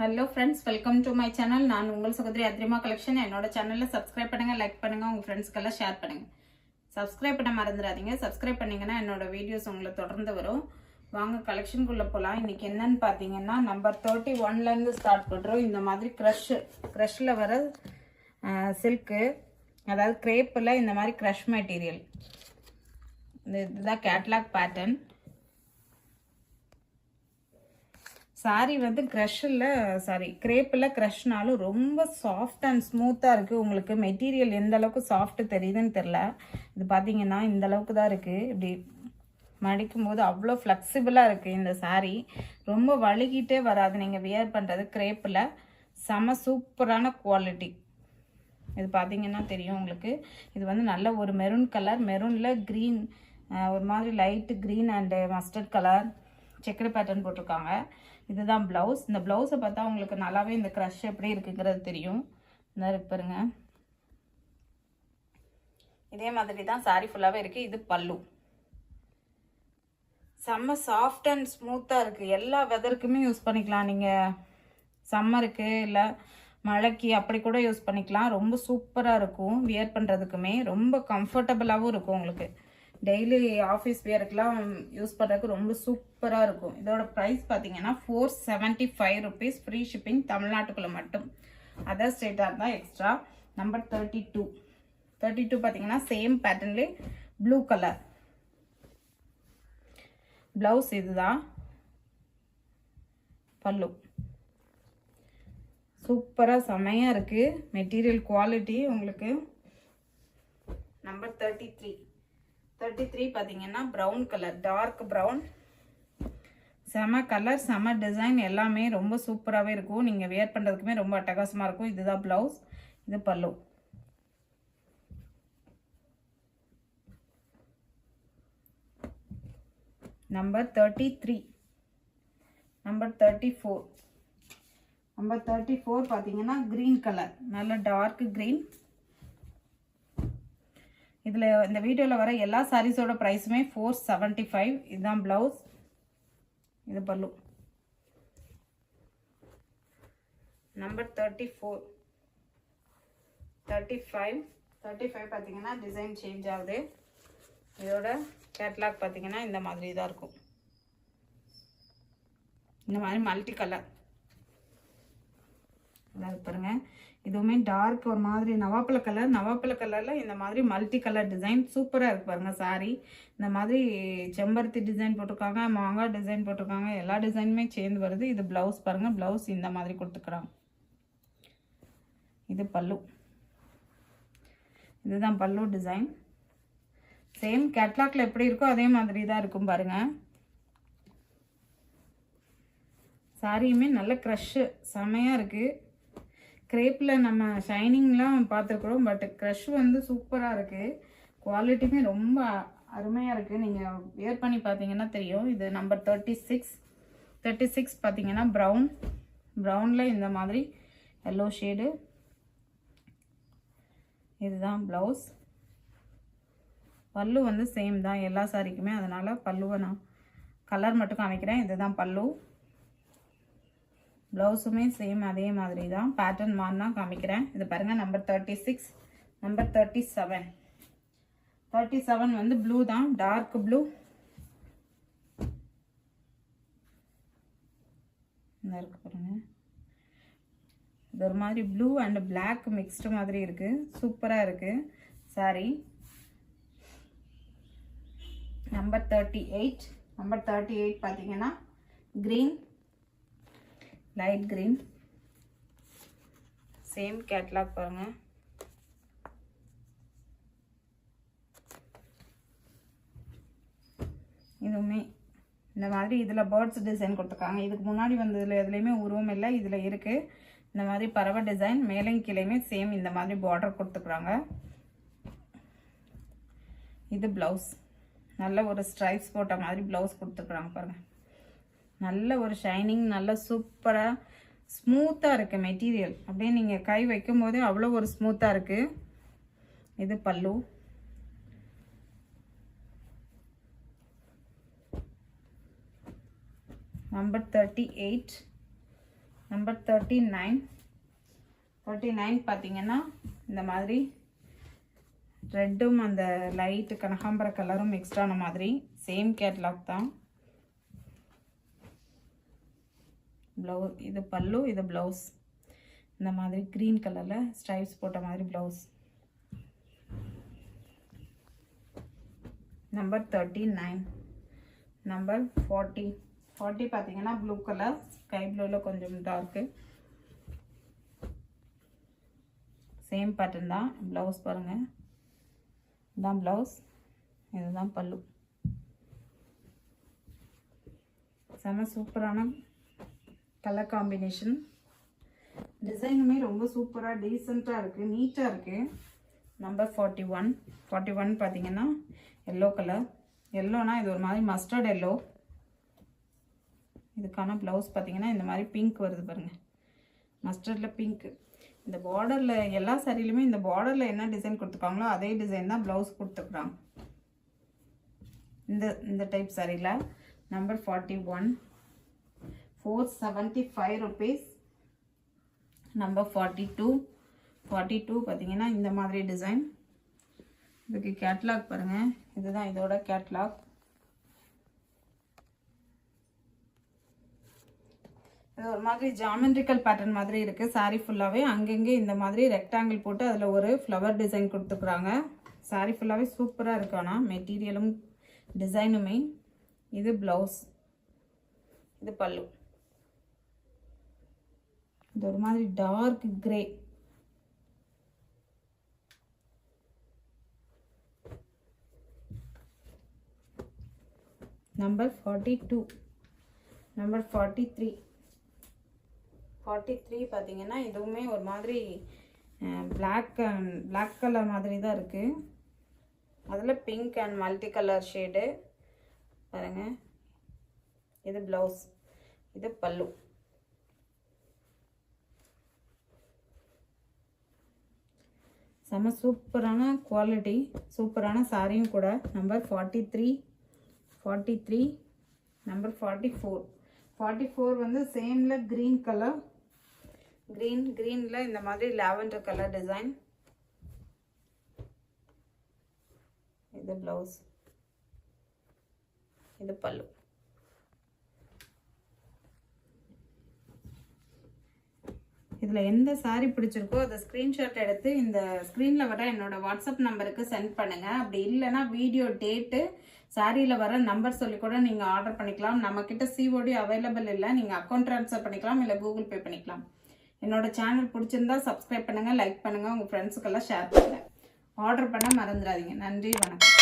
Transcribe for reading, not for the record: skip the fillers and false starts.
Hello friends, welcome to my channel. நான் உங்கள் சகோதரி அத்ரிமா கலெக்ஷன். என்னோட சேனல்ல சப்ஸ்கிரைப் பண்ணுங்க, லைக் பண்ணுங்க, உங்க ஃப்ரெண்ட்ஸ்க்கெல்லாம் ஷேர் பண்ணுங்க. சப்ஸ்கிரைப் பண்ண மறந்துடாதீங்க. சப்ஸ்கிரைப் பண்ணீங்கன்னா என்னோட வீடியோஸ் உங்களுக்கு தொடர்ந்து வரும். வாங்க கலெக்ஷனுக்குள்ள போலாம். இன்னைக்கு என்னன்னு பாத்தீங்கன்னா நம்பர் 31ல இருந்து ஸ்டார்ட் பண்றோம். இந்த மாதிரி கிரஷ்ல வர சில்க், அதாவது கிரேப்ல இந்த மாதிரி கிரஷ் மெட்டீரியல். இதுதான் கேட்லாக் பேட்டர்ன். சாரி வந்து கிரேப்பில் க்ரஷ்னாலும் ரொம்ப சாஃப்ட் அண்ட் ஸ்மூத்தாக இருக்குது. உங்களுக்கு மெட்டீரியல் எந்த அளவுக்கு சாஃப்ட் தெரியுதுன்னு தெரில. இது பார்த்தீங்கன்னா இந்த அளவுக்கு தான் இருக்குது. இப்படி மடிக்கும் போது அவ்வளோ ஃப்ளெக்சிபிளாக இருக்குது இந்த சாரீ. ரொம்ப வழுகிட்டே வராது நீங்கள் வியர் பண்ணுறது. கிரேப்பில் செம சூப்பரான குவாலிட்டி. இது பார்த்தீங்கன்னா தெரியும் உங்களுக்கு. இது வந்து நல்ல ஒரு மெரூன் கலர், மெரூனில் க்ரீன், ஒரு மாதிரி light green and mustard colour checker pattern போட்டிருக்காங்க. இதுதான் ப்ளவுஸ். இந்த ப்ளவுஸை பார்த்தா உங்களுக்கு நல்லாவே இந்த க்ரஷ் எப்படி இருக்குங்கிறது தெரியும். இந்த பாருங்க, இதே மாதிரி தான் சாரி ஃபுல்லாகவே இருக்குது. இது பல்லு. செம்ம சாஃப்ட் அண்ட் ஸ்மூத்தாக இருக்குது. எல்லா வெதருக்குமே யூஸ் பண்ணிக்கலாம். நீங்கள் சம்மருக்கு இல்லை மழைக்கு அப்படி கூட யூஸ் பண்ணிக்கலாம். ரொம்ப சூப்பராக இருக்கும். வியர் பண்ணுறதுக்குமே ரொம்ப கம்ஃபர்டபுளாகவும் இருக்கும். உங்களுக்கு டெய்லி ஆஃபீஸ் வியருக்குலாம் யூஸ் பண்ணுறதுக்கு ரொம்ப சூப்பராக இருக்கும். இதோட ப்ரைஸ் பார்த்தீங்கன்னா 475 ருபீஸ். ஃப்ரீ ஷிப்பிங், தமிழ்நாட்டுக்குள்ளே மட்டும். அதர் ஸ்டேட்டாக இருந்தால் எக்ஸ்ட்ரா. நம்பர் 32 பார்த்தீங்கன்னா சேம் பேட்டர்ன்லே ப்ளூ கலர் ப்ளவுஸ். இதுதான் பல்லு. சூப்பராக செமையாக இருக்குது மெட்டீரியல் குவாலிட்டி உங்களுக்கு. நம்பர் 33 பார்த்தீங்கன்னா ப்ரௌன் கலர், டார்க் ப்ரௌன். செம கலர், செம டிசைன், எல்லாமே ரொம்ப சூப்பராகவே இருக்கும். நீங்கள் வியர் பண்ணுறதுக்குமே ரொம்ப அட்டகாசமாக இருக்கும். இதுதான் ப்ளவுஸ், இது பல்லு. நம்பர் 34 பார்த்தீங்கன்னா க்ரீன் கலர், நல்ல டார்க் க்ரீன். இதில் இந்த வீடியோவில் வர எல்லா சாரீஸோட ப்ரைஸுமே 475. இதுதான் ப்ளவுஸ், இது பல்லு. நம்பர் 35 பார்த்தீங்கன்னா டிசைன் சேஞ்ச் ஆகுது. இதோட கேட்லாக் பார்த்தீங்கன்னா இந்த மாதிரி தான் இருக்கும். இந்த மாதிரி மல்டி கலர் பாருங்க. இதுவுமே டார்க் ஒரு மாதிரி நவாப்பழ கலரில் இந்த மாதிரி மல்டி கலர் டிசைன் சூப்பராக இருக்கு பாருங்க. சாரி இந்த மாதிரி செம்பருத்தி டிசைன் போட்டிருக்காங்க, மாங்காய் டிசைன் போட்டிருக்காங்க, எல்லா டிசைனுமே சேர்ந்து வருது. இது ப்ளவுஸ் பாருங்க. ப்ளவுஸ் இந்த மாதிரி கொடுத்துக்கிறாங்க. இது பல்லு. இதுதான் பல்லு டிசைன். சேம் கேட்லாக்ல எப்படி இருக்கோ அதே மாதிரி தான் இருக்கும் பாருங்க. சாரியுமே நல்ல க்ரஷ்ஷு செமையாக இருக்குது. கிரேப்பில் நம்ம ஷைனிங்லாம் பார்த்துருக்குறோம், பட் க்ரஷ் வந்து சூப்பராக இருக்குது. குவாலிட்டியுமே ரொம்ப அருமையாக இருக்குது. நீங்கள் வியர் பண்ணி பார்த்தீங்கன்னா தெரியும். இது நம்பர் 36 பார்த்தீங்கன்னா ப்ரௌனில் இந்த மாதிரி எல்லோ ஷேடு. இதுதான் ப்ளவுஸ். பல்லு வந்து சேம் தான் எல்லா சாரிக்குமே, அதனால் பல்லுவை நான் கலர் மட்டும் காமிக்கிறேன். இதுதான் பல்லு. ப்ளவுஸுமே சேம் அதே மாதிரி தான், பேட்டர்ன் மாறினா காமிக்கிறேன். இது பாருங்கள். நம்பர் 36. நம்பர் 37 வந்து ப்ளூ தான், டார்க் ப்ளூ. இந்த இருக்கு பாருங்க. இது ஒரு மாதிரி ப்ளூ அண்ட் பிளாக் மிக்ஸ்டு மாதிரி இருக்குது. சூப்பராக இருக்குது சாரி. நம்பர் 38 பார்த்தீங்கன்னா green, light green. Same catalogue பாருங்க. இதுவுமே இந்த மாதிரி இதில் பேர்ட்ஸ் டிசைன் கொடுத்துருக்காங்க. இதுக்கு முன்னாடி வந்ததில் எதுலேயுமே உருவம் இல்லை, இதில் இருக்குது இந்த மாதிரி பறவை டிசைன். மேலையும் கீழையுமே சேம் இந்த மாதிரி பார்டர் கொடுத்துக்குறாங்க. இது ப்ளவுஸ். நல்ல ஒரு ஸ்ட்ரைப்ஸ் போட்ட மாதிரி ப்ளவுஸ் கொடுத்துக்குறாங்க பாருங்கள். நல்ல ஒரு ஷைனிங், நல்ல சூப்பராக ஸ்மூத்தாக இருக்குது மெட்டீரியல். அப்படியே நீங்கள் கை வைக்கும் போதே அவ்வளோ ஒரு ஸ்மூத்தாக இருக்குது. இது பல்லு. நம்பர் 38 நம்பர் 39 பார்த்தீங்கன்னா இந்த மாதிரி ரெட்டும் அந்த லைட் கனகாம்பர கலரும் மிக்ஸ்ட் ஆன மாதிரி சேம் கேட்லாக் தான். ப்ளவுஸ் இது பல்லு, இது ப்ளவுஸ். இந்த மாதிரி க்ரீன் கலரில் ஸ்ட்ரைப்ஸ் போட்ட மாதிரி ப்ளவுஸ். நம்பர் 39. நம்பர் 40 பார்த்தீங்கன்னா ப்ளூ கலர், ஸ்கை ப்ளூவில் கொஞ்சம் டார்க்கு. சேம் பேட்டர்ன் தான். ப்ளவுஸ் பாருங்கள், இதுதான் ப்ளவுஸ், இதுதான் பல்லு. செம சூப்பரான கலர் காம்பினேஷன். டிசைனுமே ரொம்ப சூப்பராக டீசெண்டாக இருக்குது, நீட்டாக இருக்குது. நம்பர் 41 பார்த்தீங்கன்னா எல்லோ கலர். எல்லோனா இது ஒரு மாதிரி மஸ்டர்ட் எல்லோ. இதுக்கான ப்ளவுஸ் பார்த்தீங்கன்னா இந்த மாதிரி பிங்க் வருது பாருங்கள், மஸ்டர்டில் பிங்க்கு. இந்த பார்டரில் எல்லா சாரிலையுமே இந்த பார்டரில் என்ன டிசைன் கொடுத்துருக்காங்களோ அதே டிசைன் தான் ப்ளவுஸ் கொடுத்துருக்குறாங்க இந்த டைப் சாரியில். Number 41, 475 rupees. நம்பர் 42 பார்த்தீங்கன்னா இந்த மாதிரி டிசைன். இதுக்கு கேட்லாக் பாருங்கள், இதுதான் இதோட கேட்லாக். இது ஒரு மாதிரி ஜாமெட்ரிக்கல் பேட்டர்ன் மாதிரி இருக்குது. சாரீ ஃபுல்லாகவே அங்கங்கே இந்த மாதிரி ரெக்டாங்கிள் போட்டு அதில் ஒரு ஃப்ளவர் டிசைன் கொடுத்துக்குறாங்க. சாரீ ஃபுல்லாகவே சூப்பராக இருக்கு. ஆனால் மெட்டீரியலும் டிசைனுமே. இது ப்ளவுஸ், இது பல்லு. இது ஒரு மாதிரி டார்க் கிரே. நம்பர் 42. நம்பர் 43 பார்த்தீங்கன்னா இதுவுமே ஒரு மாதிரி பிளாக் கலர் மாதிரி தான் இருக்குது. அதில் pink and multi colour shade பாருங்கள். இது ப்ளவுஸ், இது பல்லு. செம சூப்பரான குவாலிட்டி, சூப்பரான சாரியும் கூட. நம்பர் 43. நம்பர் 44 வந்து சேமில் க்ரீன் கலர். க்ரீனில் இந்த மாதிரி லாவெண்டர் கலர் டிசைன். இது ப்ளவுஸ், இது பல்லு. இதில் எந்த சாரீ பிடிச்சிருக்கோ அதை ஸ்க்ரீன்ஷாட் எடுத்து இந்த ஸ்க்ரீனில் வர என்னோட வாட்ஸ்அப் நம்பருக்கு சென்ட் பண்ணுங்கள். அப்படி இல்லைனா வீடியோ டேட்டு சாரியில் வர நம்பர் சொல்லி கூட நீங்கள் ஆர்டர் பண்ணிக்கலாம். நம்மக்கிட்ட சிஓடி அவைலபிள் இல்லை, நீங்கள் அக்கௌண்ட் ட்ரான்ஸ்ஃபர் பண்ணிக்கலாம், இல்லை கூகுள் பே பண்ணிக்கலாம். என்னோட சேனல் பிடிச்சிருந்தா சப்ஸ்கிரைப் பண்ணுங்கள், லைக் பண்ணுங்கள், உங்கள் ஃப்ரெண்ட்ஸுக்கெல்லாம் ஷேர் பண்ணுங்கள். ஆர்டர் பண்ண மறந்துடாதீங்க. நன்றி, வணக்கம்.